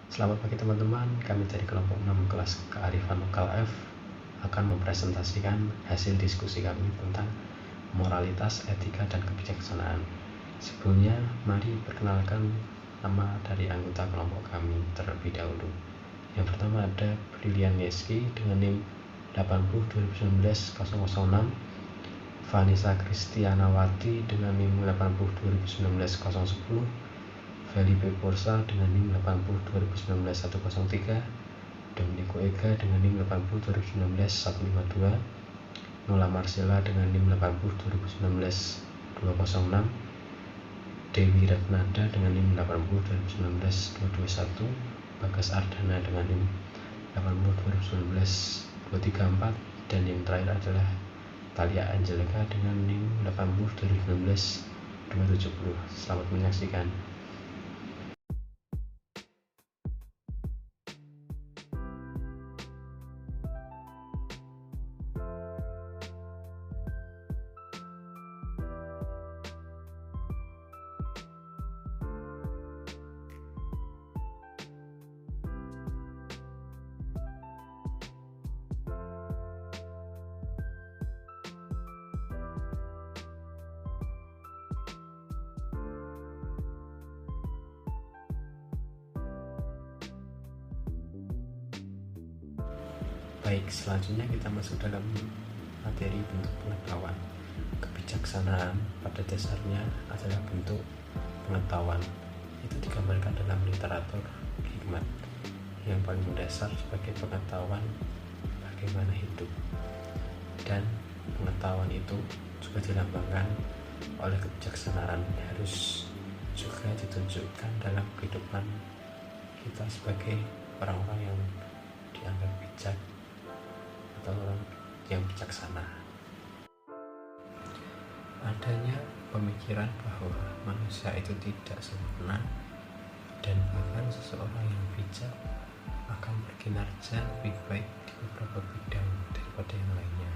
Selamat pagi teman-teman, kami dari kelompok 6 kelas Kearifan Lokal F akan mempresentasikan hasil diskusi kami tentang moralitas, etika, dan kebijaksanaan. Sebelumnya, mari perkenalkan nama dari anggota kelompok kami terlebih dahulu. Yang pertama ada Brilian Yeski dengan NIM 802019-006, Vanessa Kristianawati dengan NIM 802019-010, Felipe Porsa dengan NIM 802019-103, Dominico Ega dengan NIM 802019-152, Nola Marcella dengan NIM 802019-206, Dewi Ratnada dengan NIM 802019-221, Bagas Ardana dengan NIM 802019-234, dan yang terakhir adalah Talia Angelika dengan NIM 802019-270. Selamat menyaksikan. Baik, selanjutnya kita masuk dalam materi bentuk pengetahuan. Kebijaksanaan pada dasarnya adalah bentuk pengetahuan. Itu digambarkan dalam literatur hikmat yang paling mendasar sebagai pengetahuan bagaimana hidup. Dan pengetahuan itu juga dilambangkan oleh kebijaksanaan, harus juga ditunjukkan dalam kehidupan kita sebagai orang-orang yang dianggap bijak atau orang yang bijaksana. Adanya pemikiran bahwa manusia itu tidak sempurna dan bahkan seseorang yang bijak akan berkinerja lebih baik di beberapa bidang daripada yang lainnya.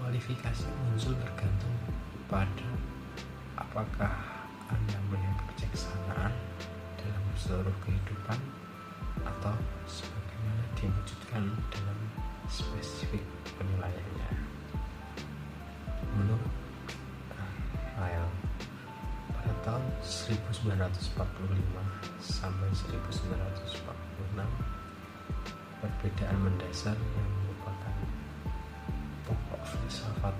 Kualifikasi muncul tergantung pada apakah Anda melihat kebijaksanaan dalam seluruh kehidupan atau sebagaimana diwujudkan dalam spesifik penilaiannya. Menurut Ryle, pada tahun 1945 sampai 1946, perbedaan mendasar yang merupakan pokok filsafat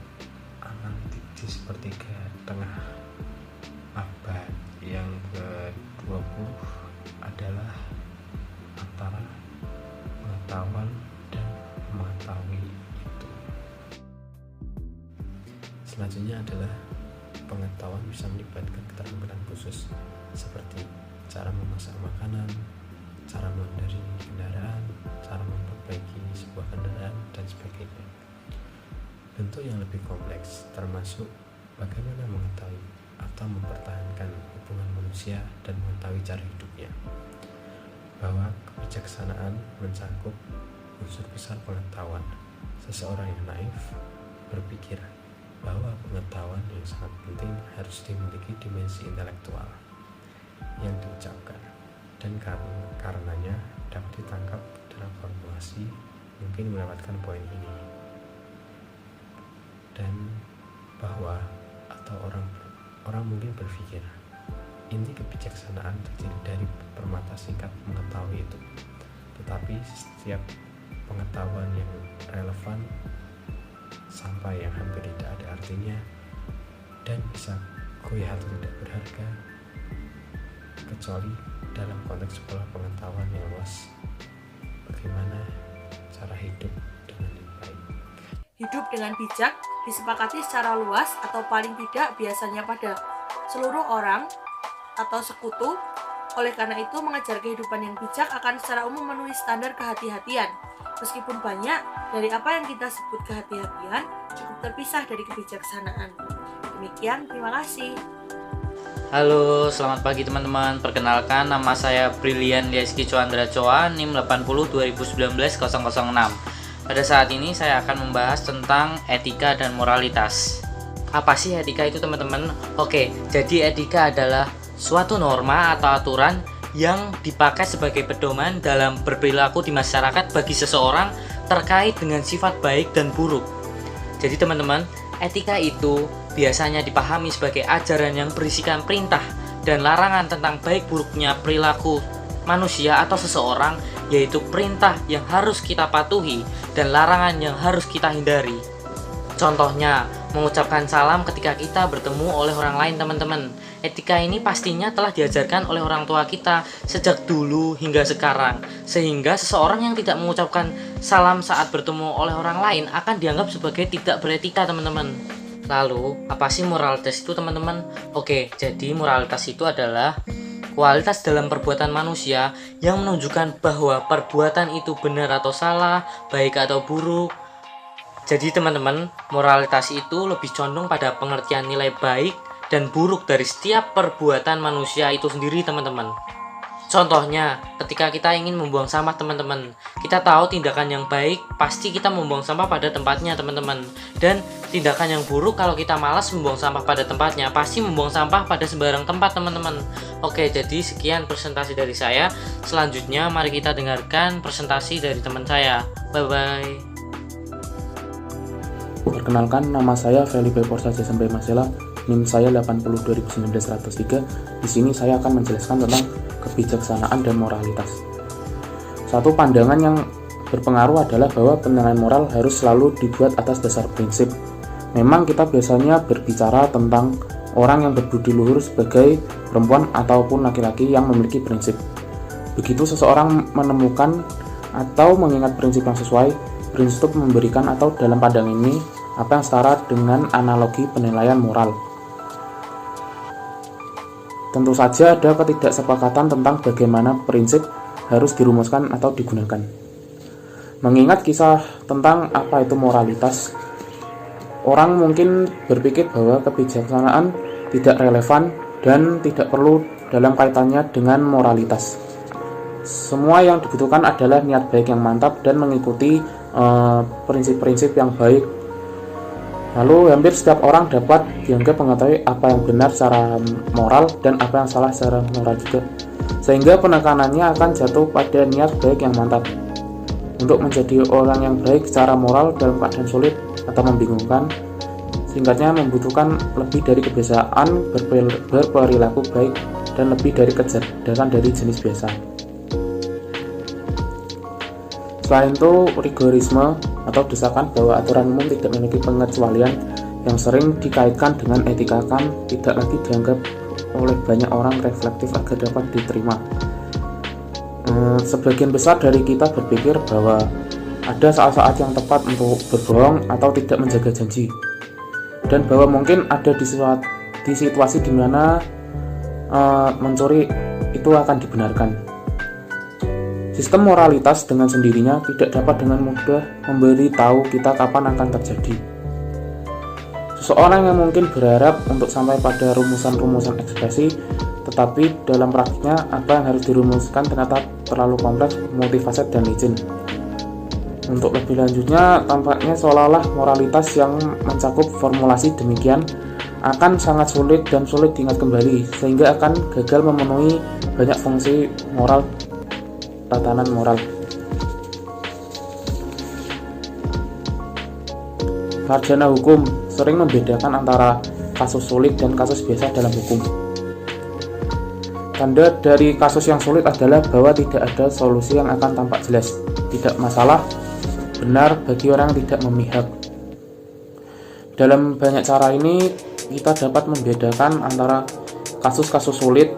analitik di sepertiga tengah abad yang ke-20 adalah antara pengetahuan dan mengetahui itu. Selanjutnya adalah pengetahuan bisa melibatkan keterampilan khusus seperti cara memasak makanan, cara mengendarai kendaraan, cara memperbaiki sebuah kendaraan, dan sebagainya. Bentuk yang lebih kompleks termasuk bagaimana mengetahui atau mempertahankan hubungan manusia dan mengetahui cara hidupnya. Bahwa kebijaksanaan mencakup unsur besar pengetahuan. Seseorang yang naif berpikir bahwa pengetahuan yang sangat penting harus dimiliki dimensi intelektual yang diucapkan, dan karenanya dapat ditangkap dalam formulasi mungkin melewatkan poin ini. Dan bahwa atau orang mungkin berpikir inti kebijaksanaan terjadi dari permata singkat mengetahui itu, tetapi setiap pengetahuan yang relevan sampai yang hampir tidak ada artinya dan bisa goyah atau tidak berharga kecuali dalam konteks pola pengetahuan yang luas bagaimana cara hidup dengan yang baik. Hidup dengan bijak disepakati secara luas atau paling tidak biasanya pada seluruh orang atau sekutu. Oleh karena itu, mengejar kehidupan yang bijak akan secara umum memenuhi standar kehati-hatian. Meskipun banyak dari apa yang kita sebut kehati-hatian cukup terpisah dari kebijaksanaan. Demikian, terima kasih. Halo, selamat pagi teman-teman. Perkenalkan, nama saya Brilian Yeski Coandra Coa, NIM 802019-006. Pada saat ini saya akan membahas tentang etika dan moralitas. Apa sih etika itu teman-teman? Oke, jadi etika adalah suatu norma atau aturan yang dipakai sebagai pedoman dalam berperilaku di masyarakat bagi seseorang terkait dengan sifat baik dan buruk. Jadi teman-teman, etika itu biasanya dipahami sebagai ajaran yang berisikan perintah dan larangan tentang baik buruknya perilaku manusia atau seseorang, yaitu perintah yang harus kita patuhi dan larangan yang harus kita hindari. Contohnya, mengucapkan salam ketika kita bertemu oleh orang lain teman-teman. Etika ini pastinya telah diajarkan oleh orang tua kita sejak dulu hingga sekarang, sehingga seseorang yang tidak mengucapkan salam saat bertemu oleh orang lain akan dianggap sebagai tidak beretika teman-teman. Lalu, apa sih moralitas itu teman-teman? Oke, jadi moralitas itu adalah kualitas dalam perbuatan manusia yang menunjukkan bahwa perbuatan itu benar atau salah, baik atau buruk. Jadi teman-teman, moralitas itu lebih condong pada pengertian nilai baik dan buruk dari setiap perbuatan manusia itu sendiri teman-teman. Contohnya, ketika kita ingin membuang sampah teman-teman, kita tahu tindakan yang baik pasti kita membuang sampah pada tempatnya teman-teman. Dan tindakan yang buruk kalau kita malas membuang sampah pada tempatnya, pasti membuang sampah pada sembarang tempat teman-teman. Oke, jadi sekian presentasi dari saya. Selanjutnya mari kita dengarkan presentasi dari teman saya. Bye-bye. Perkenalkan, nama saya Felipe Porsa Jasambe Masela, NIM saya 802019-103. Di sini saya akan menjelaskan tentang kebijaksanaan dan moralitas. Satu pandangan yang berpengaruh adalah bahwa penilaian moral harus selalu dibuat atas dasar prinsip. Memang kita biasanya berbicara tentang orang yang berbudi luhur sebagai perempuan ataupun laki-laki yang memiliki prinsip. Begitu seseorang menemukan atau mengingat prinsip yang sesuai, prinsip memberikan atau dalam pandangan ini apa yang setara dengan analogi penilaian moral. Tentu saja ada ketidaksepakatan tentang bagaimana prinsip harus dirumuskan atau digunakan. Mengingat kisah tentang apa itu moralitas, orang mungkin berpikir bahwa kebijaksanaan tidak relevan dan tidak perlu dalam kaitannya dengan moralitas. Semua yang dibutuhkan adalah niat baik yang mantap dan mengikuti prinsip-prinsip yang baik. Lalu hampir setiap orang dapat dianggap mengetahui apa yang benar secara moral dan apa yang salah secara moral juga, sehingga penekanannya akan jatuh pada niat baik yang mantap. Untuk menjadi orang yang baik secara moral dalam keadaan sulit atau membingungkan, singkatnya membutuhkan lebih dari kebiasaan berperilaku baik dan lebih dari kecerdasan dari jenis biasa. Selain itu, rigorisme atau desakan bahwa aturan umum tidak memiliki pengecualian yang sering dikaitkan dengan etika kan tidak lagi dianggap oleh banyak orang reflektif agar dapat diterima. Sebagian besar dari kita berpikir bahwa ada saat-saat yang tepat untuk berbohong atau tidak menjaga janji, dan bahwa mungkin ada di situasi di mana mencuri itu akan dibenarkan. Sistem moralitas dengan sendirinya tidak dapat dengan mudah memberi tahu kita kapan akan terjadi. Seseorang yang mungkin berharap untuk sampai pada rumusan-rumusan ekspresi, tetapi dalam praktiknya apa yang harus dirumuskan ternyata terlalu kompleks, multifaset, dan licin. Untuk lebih lanjutnya, tampaknya seolah-olah moralitas yang mencakup formulasi demikian akan sangat sulit dan sulit diingat kembali, sehingga akan gagal memenuhi banyak fungsi moral tatanan moral. Sarjana hukum sering membedakan antara kasus sulit dan kasus biasa dalam hukum. Tanda dari kasus yang sulit adalah bahwa tidak ada solusi yang akan tampak jelas, tidak masalah benar bagi orang yang tidak memihak. Dalam banyak cara ini, kita dapat membedakan antara kasus-kasus sulit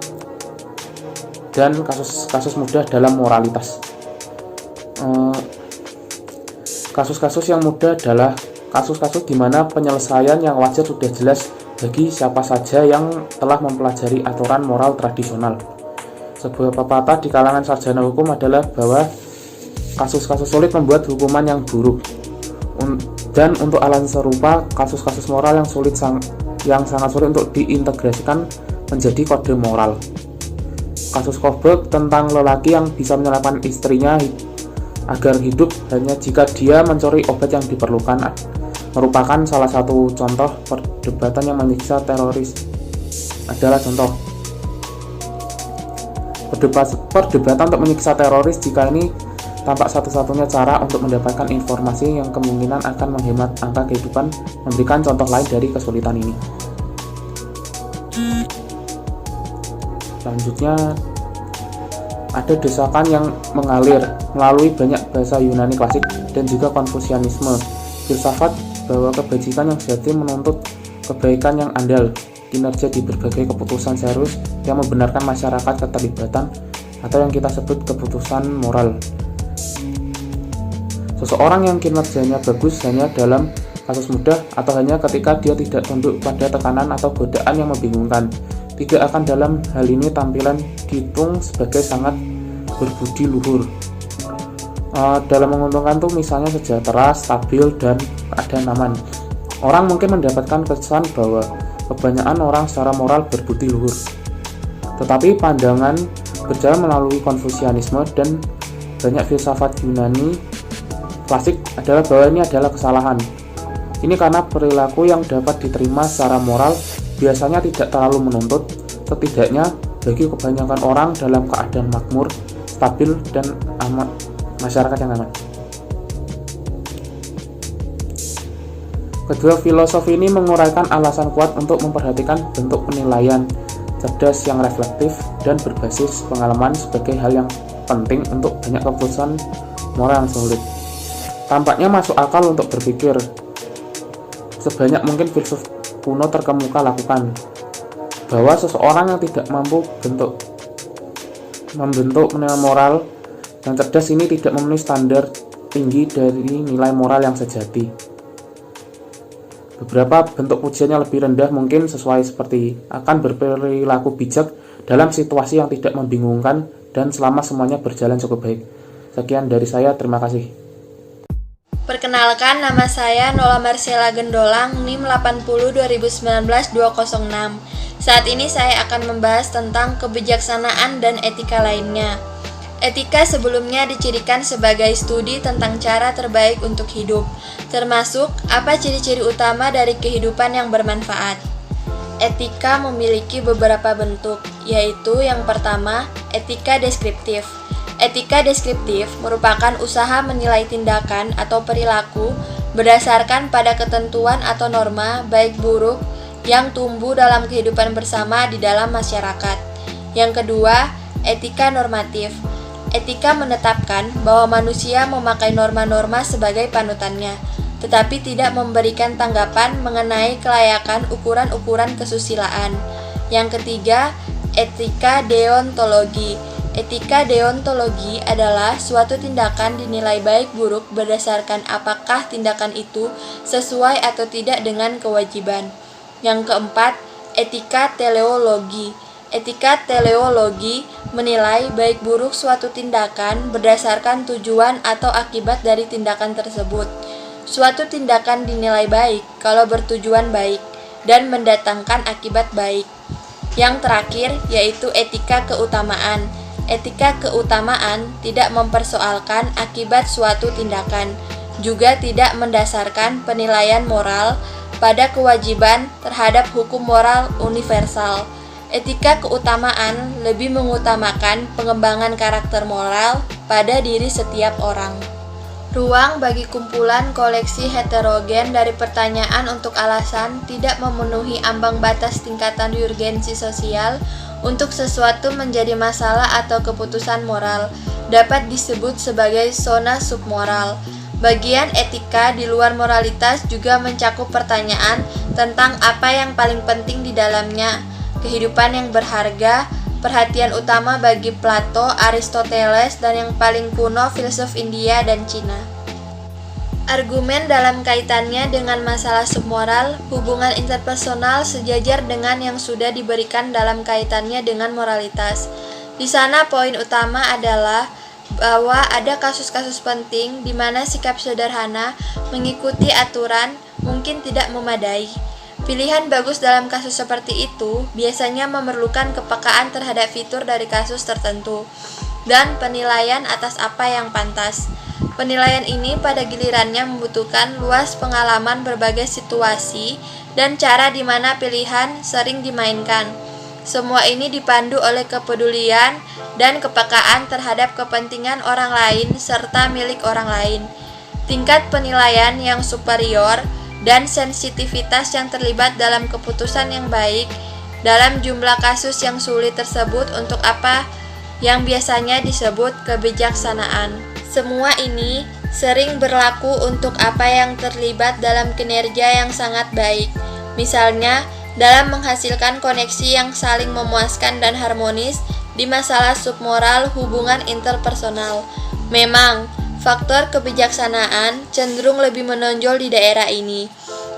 dan kasus-kasus mudah dalam moralitas. Kasus-kasus yang mudah adalah kasus-kasus di mana penyelesaian yang wajar sudah jelas bagi siapa saja yang telah mempelajari aturan moral tradisional. Sebuah pepatah di kalangan sarjana hukum adalah bahwa kasus-kasus sulit membuat hukuman yang buruk. Dan untuk alasan serupa, kasus-kasus moral yang sangat sulit untuk diintegrasikan menjadi kode moral. Kasus Kohlberg tentang lelaki yang bisa menyelamatkan istrinya agar hidup hanya jika dia mencuri obat yang diperlukan merupakan salah satu contoh perdebatan yang menyiksa teroris adalah contoh. Perdebatan untuk menyiksa teroris jika ini tampak satu-satunya cara untuk mendapatkan informasi yang kemungkinan akan menghemat angka kehidupan, memberikan contoh lain dari kesulitan ini. Selanjutnya, ada desakan yang mengalir melalui banyak bahasa Yunani klasik dan juga Konfusianisme, filsafat bahwa kebajikan yang sejati menuntut kebaikan yang andal, kinerja di berbagai keputusan serius yang membenarkan masyarakat keterlibatan atau yang kita sebut keputusan moral. Seseorang yang kinerjanya bagus hanya dalam kasus mudah atau hanya ketika dia tidak tunduk pada tekanan atau godaan yang membingungkan. Tidak akan dalam hal ini tampilan dihitung sebagai sangat berbudi luhur. Dalam menguntungkan tuh misalnya sejahtera, stabil, dan keadaan aman. Orang mungkin mendapatkan kesan bahwa kebanyakan orang secara moral berbudi luhur. Tetapi pandangan berjalan melalui Konfusianisme dan banyak filsafat Yunani klasik adalah bahwa ini adalah kesalahan. Ini karena perilaku yang dapat diterima secara moral biasanya tidak terlalu menuntut, setidaknya bagi kebanyakan orang dalam keadaan makmur, stabil, dan aman, masyarakat yang aman. Kedua filosofi ini menguraikan alasan kuat untuk memperhatikan bentuk penilaian cerdas yang reflektif dan berbasis pengalaman sebagai hal yang penting untuk banyak keputusan moral yang sulit. Tampaknya masuk akal untuk berpikir sebanyak mungkin filsuf kuno terkemuka lakukan, bahwa seseorang yang tidak mampu membentuk nilai moral yang cerdas ini tidak memenuhi standar tinggi dari nilai moral yang sejati. Beberapa bentuk pujian yang lebih rendah mungkin sesuai seperti akan berperilaku bijak dalam situasi yang tidak membingungkan dan selama semuanya berjalan cukup baik. Sekian dari saya, terima kasih. Perkenalkan, nama saya Nola Marcella Gendolang, NIM 802019-206. Saat ini saya akan membahas tentang kebijaksanaan dan etika lainnya. Etika sebelumnya dicirikan sebagai studi tentang cara terbaik untuk hidup, termasuk apa ciri-ciri utama dari kehidupan yang bermanfaat. Etika memiliki beberapa bentuk, yaitu yang pertama, etika deskriptif. Etika deskriptif merupakan usaha menilai tindakan atau perilaku berdasarkan pada ketentuan atau norma baik buruk yang tumbuh dalam kehidupan bersama di dalam masyarakat. Yang kedua, etika normatif. Etika menetapkan bahwa manusia memakai norma-norma sebagai panutannya, tetapi tidak memberikan tanggapan mengenai kelayakan ukuran-ukuran kesusilaan. Yang ketiga, etika deontologi. Etika deontologi adalah suatu tindakan dinilai baik buruk berdasarkan apakah tindakan itu sesuai atau tidak dengan kewajiban. Yang keempat, etika teleologi. Etika teleologi menilai baik buruk suatu tindakan berdasarkan tujuan atau akibat dari tindakan tersebut. Suatu tindakan dinilai baik kalau bertujuan baik dan mendatangkan akibat baik. Yang terakhir yaitu etika keutamaan. Etika keutamaan tidak mempersoalkan akibat suatu tindakan, juga tidak mendasarkan penilaian moral pada kewajiban terhadap hukum moral universal. Etika keutamaan lebih mengutamakan pengembangan karakter moral pada diri setiap orang. Ruang bagi kumpulan koleksi heterogen dari pertanyaan untuk alasan tidak memenuhi ambang batas tingkatan urgensi sosial untuk sesuatu menjadi masalah atau keputusan moral dapat disebut sebagai zona submoral. Bagian etika di luar moralitas juga mencakup pertanyaan tentang apa yang paling penting di dalamnya, kehidupan yang berharga, perhatian utama bagi Plato, Aristoteles, dan yang paling kuno filsuf India dan Cina. Argumen dalam kaitannya dengan masalah submoral, hubungan interpersonal sejajar dengan yang sudah diberikan dalam kaitannya dengan moralitas. Di sana poin utama adalah bahwa ada kasus-kasus penting di mana sikap sederhana mengikuti aturan mungkin tidak memadai. Pilihan bagus dalam kasus seperti itu biasanya memerlukan kepekaan terhadap fitur dari kasus tertentu dan penilaian atas apa yang pantas. Penilaian ini pada gilirannya membutuhkan luas pengalaman berbagai situasi dan cara di mana pilihan sering dimainkan. Semua ini dipandu oleh kepedulian dan kepekaan terhadap kepentingan orang lain serta milik orang lain. Tingkat penilaian yang superior dan sensitivitas yang terlibat dalam keputusan yang baik dalam jumlah kasus yang sulit tersebut untuk apa yang biasanya disebut kebijaksanaan. Semua ini sering berlaku untuk apa yang terlibat dalam kinerja yang sangat baik. Misalnya, dalam menghasilkan koneksi yang saling memuaskan dan harmonis di masalah submoral hubungan interpersonal. Memang, faktor kebijaksanaan cenderung lebih menonjol di daerah ini.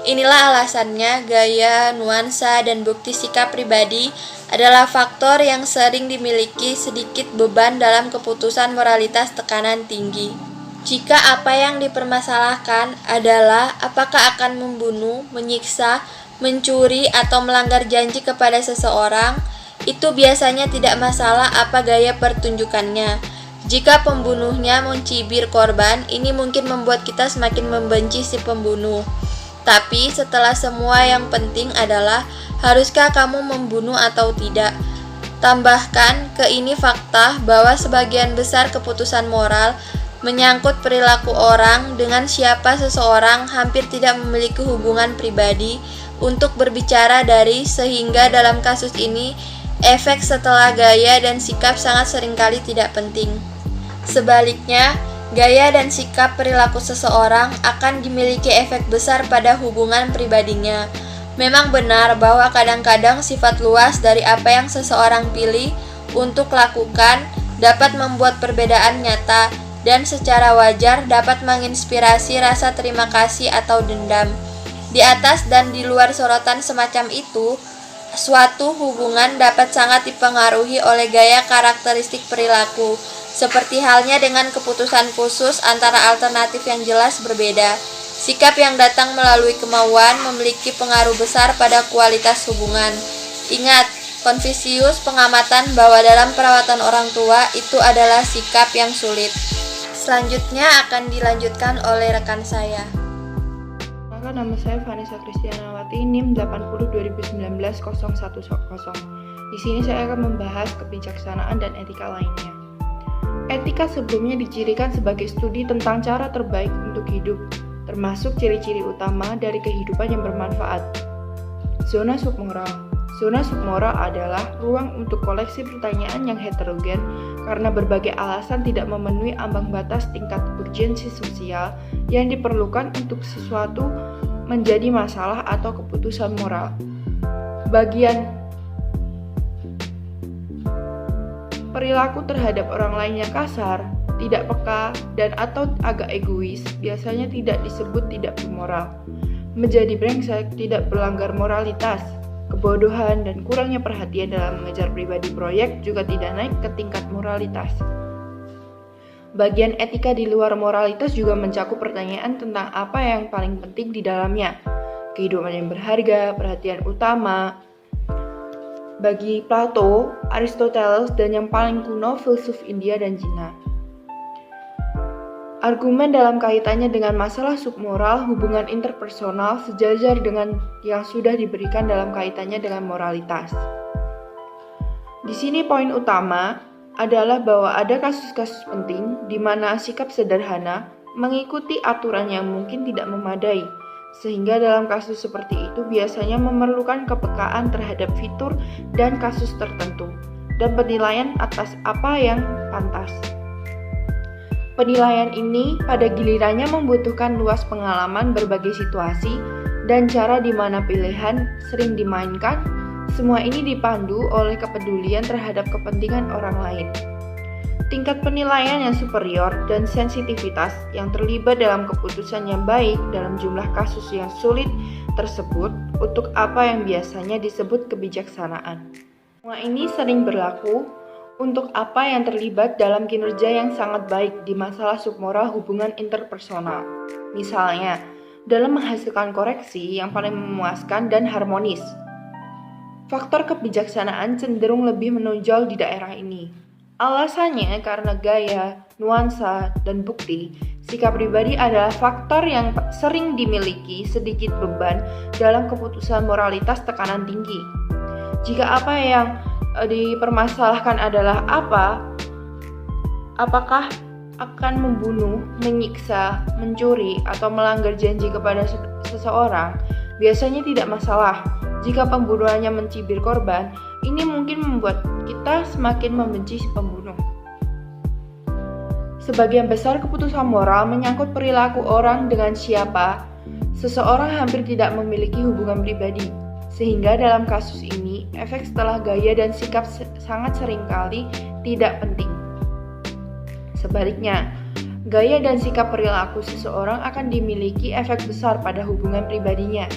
Inilah alasannya gaya, nuansa, dan bukti sikap pribadi adalah faktor yang sering dimiliki sedikit beban dalam keputusan moralitas tekanan tinggi. Jika apa yang dipermasalahkan adalah apakah akan membunuh, menyiksa, mencuri, atau melanggar janji kepada seseorang, itu biasanya tidak masalah apa gaya pertunjukannya. Jika pembunuhnya mencibir korban, ini mungkin membuat kita semakin membenci si pembunuh. Tapi setelah semua yang penting adalah haruskah kamu membunuh atau tidak. Tambahkan ke ini fakta bahwa sebagian besar keputusan moral menyangkut perilaku orang dengan siapa seseorang hampir tidak memiliki hubungan pribadi untuk berbicara dari, sehingga dalam kasus ini efek setelah gaya dan sikap sangat seringkali tidak penting. Sebaliknya, gaya dan sikap perilaku seseorang akan dimiliki efek besar pada hubungan pribadinya. Memang benar bahwa kadang-kadang sifat luas dari apa yang seseorang pilih untuk lakukan dapat membuat perbedaan nyata dan secara wajar dapat menginspirasi rasa terima kasih atau dendam. Di atas dan di luar sorotan semacam itu, suatu hubungan dapat sangat dipengaruhi oleh gaya karakteristik perilaku, seperti halnya dengan keputusan khusus antara alternatif yang jelas berbeda. Sikap yang datang melalui kemauan memiliki pengaruh besar pada kualitas hubungan. Ingat, Konfusius pengamatan bahwa dalam perawatan orang tua itu adalah sikap yang sulit. Selanjutnya akan dilanjutkan oleh rekan saya. Nama saya Vanessa Kristianawati, NIM 802019-010. Di sini saya akan membahas kebijaksanaan dan etika lainnya. Etika sebelumnya dicirikan sebagai studi tentang cara terbaik untuk hidup, termasuk ciri-ciri utama dari kehidupan yang bermanfaat. Zona submoral. Zona submoral adalah ruang untuk koleksi pertanyaan yang heterogen karena berbagai alasan tidak memenuhi ambang batas tingkat urgensi sosial yang diperlukan untuk sesuatu menjadi masalah atau keputusan moral. Bagian perilaku terhadap orang lain yang kasar, tidak peka, dan atau agak egois biasanya tidak disebut tidak bermoral. Menjadi brengsek tidak berlanggar moralitas. Kebodohan dan kurangnya perhatian dalam mengejar pribadi proyek juga tidak naik ke tingkat moralitas. Bagian etika di luar moralitas juga mencakup pertanyaan tentang apa yang paling penting di dalamnya. Kehidupan yang berharga, perhatian utama. Bagi Plato, Aristoteles, dan yang paling kuno filsuf India dan Cina. Argumen dalam kaitannya dengan masalah submoral, hubungan interpersonal sejajar dengan yang sudah diberikan dalam kaitannya dengan moralitas. Di sini poin utama adalah bahwa ada kasus-kasus penting di mana sikap sederhana mengikuti aturan yang mungkin tidak memadai, sehingga dalam kasus seperti itu biasanya memerlukan kepekaan terhadap fitur dan kasus tertentu, dan penilaian atas apa yang pantas. Penilaian ini pada gilirannya membutuhkan luas pengalaman berbagai situasi dan cara di mana pilihan sering dimainkan. Semua ini dipandu oleh kepedulian terhadap kepentingan orang lain. Tingkat penilaian yang superior dan sensitivitas yang terlibat dalam keputusan yang baik dalam jumlah kasus yang sulit tersebut untuk apa yang biasanya disebut kebijaksanaan. Semua ini sering berlaku untuk apa yang terlibat dalam kinerja yang sangat baik di masalah submoral hubungan interpersonal. Misalnya, dalam menghasilkan koreksi yang paling memuaskan dan harmonis. Faktor kebijaksanaan cenderung lebih menonjol di daerah ini. Alasannya karena gaya, nuansa, dan bukti, sikap pribadi adalah faktor yang sering dimiliki sedikit beban dalam keputusan moralitas tekanan tinggi. Jika apa yang dipermasalahkan adalah apakah akan membunuh, menyiksa, mencuri, atau melanggar janji kepada seseorang, biasanya tidak masalah. Jika pembunuhannya mencibir korban, ini mungkin membuat kita semakin membenci si pembunuh. Sebagian besar keputusan moral menyangkut perilaku orang dengan siapa seseorang hampir tidak memiliki hubungan pribadi. Sehingga dalam kasus ini, efek setelah gaya dan sikap sangat seringkali tidak penting. Sebaliknya, gaya dan sikap perilaku seseorang akan dimiliki efek besar pada hubungan pribadinya.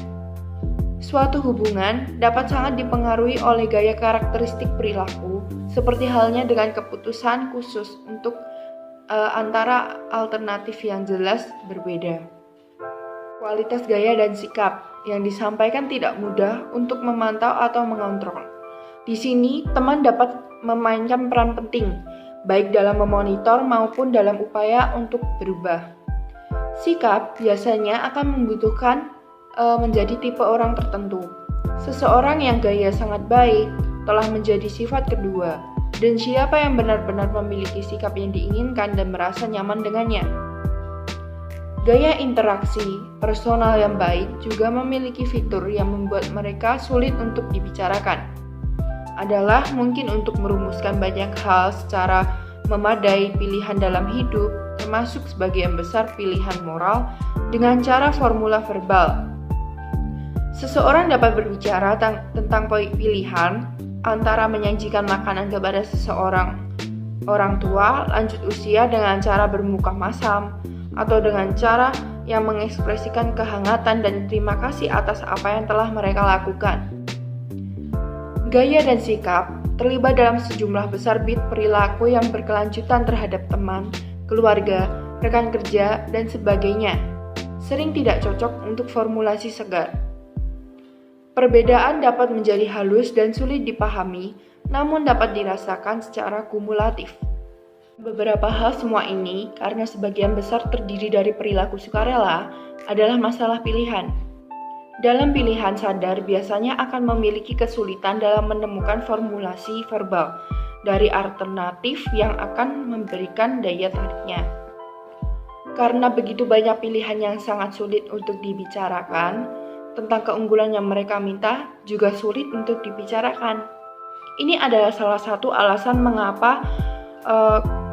Suatu hubungan dapat sangat dipengaruhi oleh gaya karakteristik perilaku, seperti halnya dengan keputusan khusus untuk antara alternatif yang jelas berbeda. Kualitas gaya dan sikap yang disampaikan tidak mudah untuk memantau atau mengontrol. Di sini, teman dapat memainkan peran penting, baik dalam memonitor maupun dalam upaya untuk berubah. Sikap biasanya akan membutuhkan menjadi tipe orang tertentu. Seseorang yang gaya sangat baik telah menjadi sifat kedua, dan siapa yang benar-benar memiliki sikap yang diinginkan dan merasa nyaman dengannya. Gaya interaksi personal yang baik juga memiliki fitur yang membuat mereka sulit untuk dibicarakan. Adalah mungkin untuk merumuskan banyak hal secara memadai pilihan dalam hidup, termasuk sebagian besar pilihan moral, dengan cara formula verbal. Seseorang dapat berbicara tentang pilihan antara menyajikan makanan kepada seseorang orang tua lanjut usia dengan cara bermuka masam, atau dengan cara yang mengekspresikan kehangatan dan terima kasih atas apa yang telah mereka lakukan. Gaya dan sikap terlibat dalam sejumlah besar bit perilaku yang berkelanjutan terhadap teman, keluarga, rekan kerja, dan sebagainya. Sering tidak cocok untuk formulasi segar. Perbedaan dapat menjadi halus dan sulit dipahami, namun dapat dirasakan secara kumulatif. Beberapa hal semua ini, karena sebagian besar terdiri dari perilaku sukarela, adalah masalah pilihan. Dalam pilihan sadar biasanya akan memiliki kesulitan dalam menemukan formulasi verbal dari alternatif yang akan memberikan daya tariknya. Karena begitu banyak pilihan yang sangat sulit untuk dibicarakan, tentang keunggulan yang mereka minta juga sulit untuk dibicarakan. Ini adalah salah satu alasan mengapa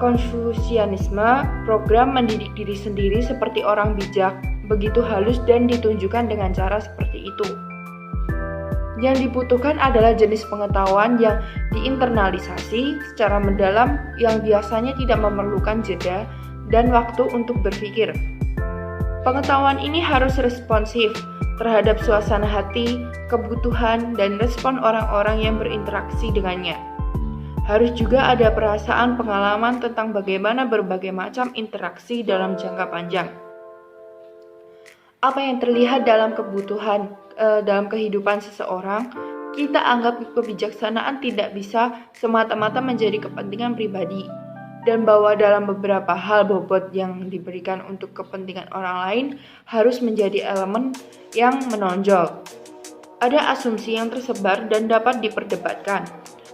Konfusianisme, program mendidik diri sendiri seperti orang bijak, begitu halus dan ditunjukkan dengan cara seperti itu. Yang dibutuhkan adalah jenis pengetahuan yang diinternalisasi secara mendalam yang biasanya tidak memerlukan jeda dan waktu untuk berpikir. Pengetahuan ini harus responsif terhadap suasana hati, kebutuhan, dan respon orang-orang yang berinteraksi dengannya. Harus juga ada perasaan pengalaman tentang bagaimana berbagai macam interaksi dalam jangka panjang. Apa yang terlihat dalam kebutuhan dalam kehidupan seseorang, kita anggap kebijaksanaan tidak bisa semata-mata menjadi kepentingan pribadi, dan bahwa dalam beberapa hal bobot yang diberikan untuk kepentingan orang lain harus menjadi elemen yang menonjol. Ada asumsi yang tersebar dan dapat diperdebatkan,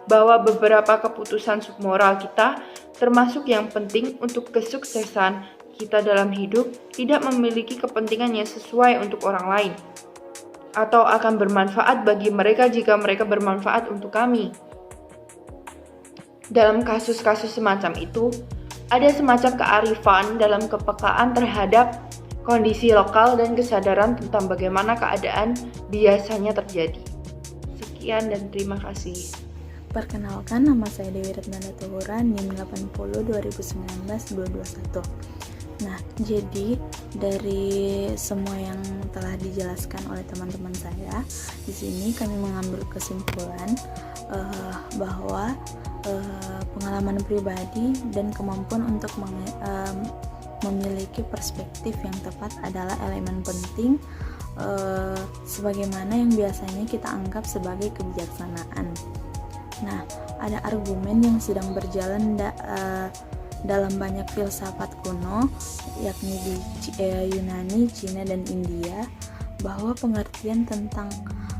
bahwa beberapa keputusan submoral kita, termasuk yang penting untuk kesuksesan kita dalam hidup, tidak memiliki kepentingan yang sesuai untuk orang lain, atau akan bermanfaat bagi mereka jika mereka bermanfaat untuk kami. Dalam kasus-kasus semacam itu, ada semacam kearifan dalam kepekaan terhadap kondisi lokal dan kesadaran tentang bagaimana keadaan biasanya terjadi. Sekian dan terima kasih. Perkenalkan, nama saya Dewi Retnanda Tuhura, NIM 80 2019 221. Nah, jadi dari semua yang telah dijelaskan oleh teman-teman saya, di sini kami mengambil kesimpulan bahwa pengalaman pribadi dan kemampuan untuk memiliki perspektif yang tepat adalah elemen penting sebagaimana yang biasanya kita anggap sebagai kebijaksanaan. Nah, ada argumen yang sedang berjalan dalam banyak filsafat kuno, yakni di Yunani, Cina, dan India, bahwa pengertian tentang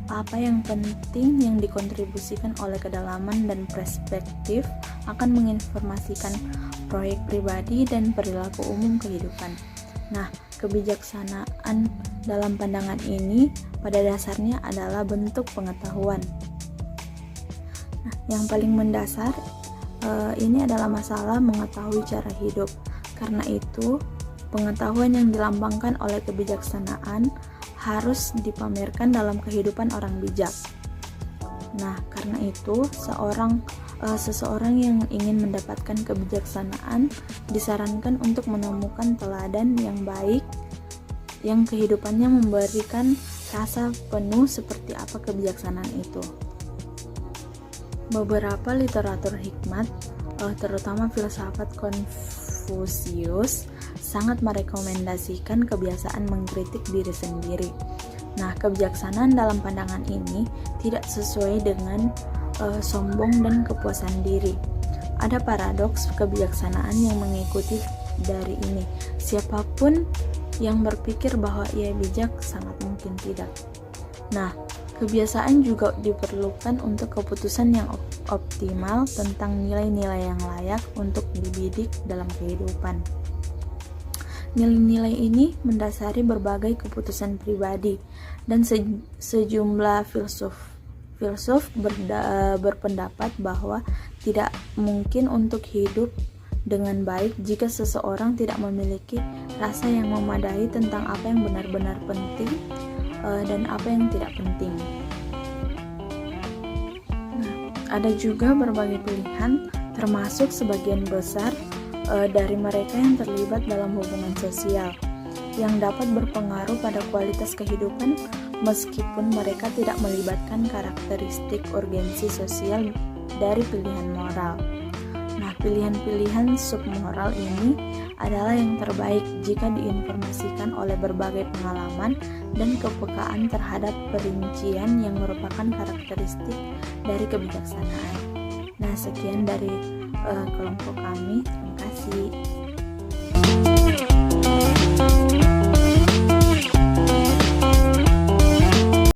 apa yang penting yang dikontribusikan oleh kedalaman dan perspektif akan menginformasikan proyek pribadi dan perilaku umum kehidupan. Nah, kebijaksanaan dalam pandangan ini pada dasarnya adalah bentuk pengetahuan. Nah, yang paling mendasar ini adalah masalah mengetahui cara hidup. Karena itu, pengetahuan yang dilambangkan oleh kebijaksanaan harus dipamerkan dalam kehidupan orang bijak. Nah, karena itu seseorang yang ingin mendapatkan kebijaksanaan disarankan untuk menemukan teladan yang baik yang kehidupannya memberikan rasa penuh seperti apa kebijaksanaan itu. Beberapa literatur hikmat, terutama filsafat Konfusius, sangat merekomendasikan kebiasaan mengkritik diri sendiri. Nah, kebijaksanaan dalam pandangan ini tidak sesuai dengan sombong dan kepuasan diri. Ada paradoks kebijaksanaan yang mengikuti dari ini. Siapapun yang berpikir bahwa ia bijak sangat mungkin tidak. Nah, kebiasaan juga diperlukan untuk keputusan yang optimal tentang nilai-nilai yang layak untuk dibidik dalam kehidupan. Nilai-nilai ini mendasari berbagai keputusan pribadi dan sejumlah filsuf berpendapat bahwa tidak mungkin untuk hidup dengan baik jika seseorang tidak memiliki rasa yang memadai tentang apa yang benar-benar penting dan apa yang tidak penting. Nah, ada juga berbagai pilihan, termasuk sebagian besar dari mereka yang terlibat dalam hubungan sosial yang dapat berpengaruh pada kualitas kehidupan meskipun mereka tidak melibatkan karakteristik urgensi sosial dari pilihan moral. Nah, pilihan-pilihan submoral ini adalah yang terbaik jika diinformasikan oleh berbagai pengalaman dan kepekaan terhadap perincian yang merupakan karakteristik dari kebijaksanaan. Nah, sekian dari kelompok kami. Terima kasih.